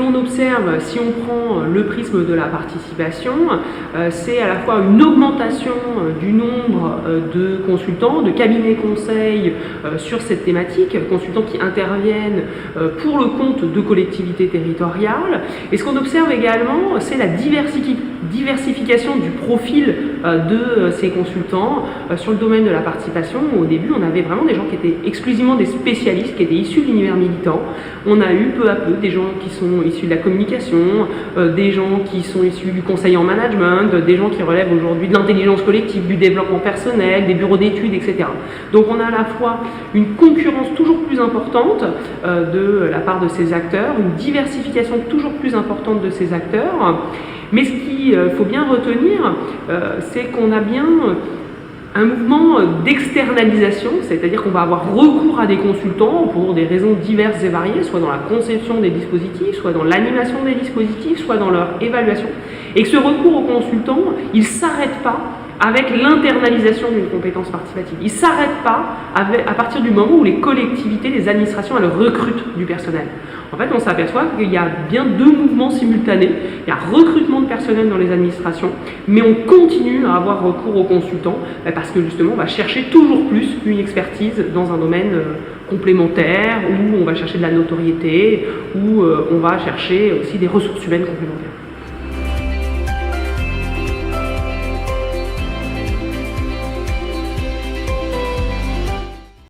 l'on observe, si on prend le prisme de la participation, c'est à la fois une augmentation du nombre de consultants, de cabinets conseils sur cette thématique, consultants qui interviennent pour le compte de collectivités territoriales. Et ce qu'on observe également, c'est la diversification du profil de ces consultants sur le domaine de la participation. Au début, on avait vraiment des gens qui étaient exclusivement des spécialistes, qui étaient issus de l'univers militant. On a eu peu à peu des gens qui sont issus de la communication, des gens qui sont issus du conseil en management, des gens qui relèvent aujourd'hui de l'intelligence collective, du développement personnel, des bureaux d'études, etc. Donc on a à la fois une concurrence toujours plus importante de la part de ces acteurs, une diversification toujours plus importante de ces acteurs. Mais ce qu'il faut bien retenir, c'est qu'on a bien un mouvement d'externalisation, c'est-à-dire qu'on va avoir recours à des consultants pour des raisons diverses et variées, soit dans la conception des dispositifs, soit dans l'animation des dispositifs, soit dans leur évaluation. Et que ce recours aux consultants, il ne s'arrête pas avec l'internalisation d'une compétence participative. Il ne s'arrête pas à partir du moment où les collectivités, les administrations, elles recrutent du personnel. En fait, on s'aperçoit qu'il y a bien deux mouvements simultanés. Il y a recrutement de personnel dans les administrations, mais on continue à avoir recours aux consultants parce que justement, on va chercher toujours plus une expertise dans un domaine complémentaire, où on va chercher de la notoriété, où on va chercher aussi des ressources humaines complémentaires.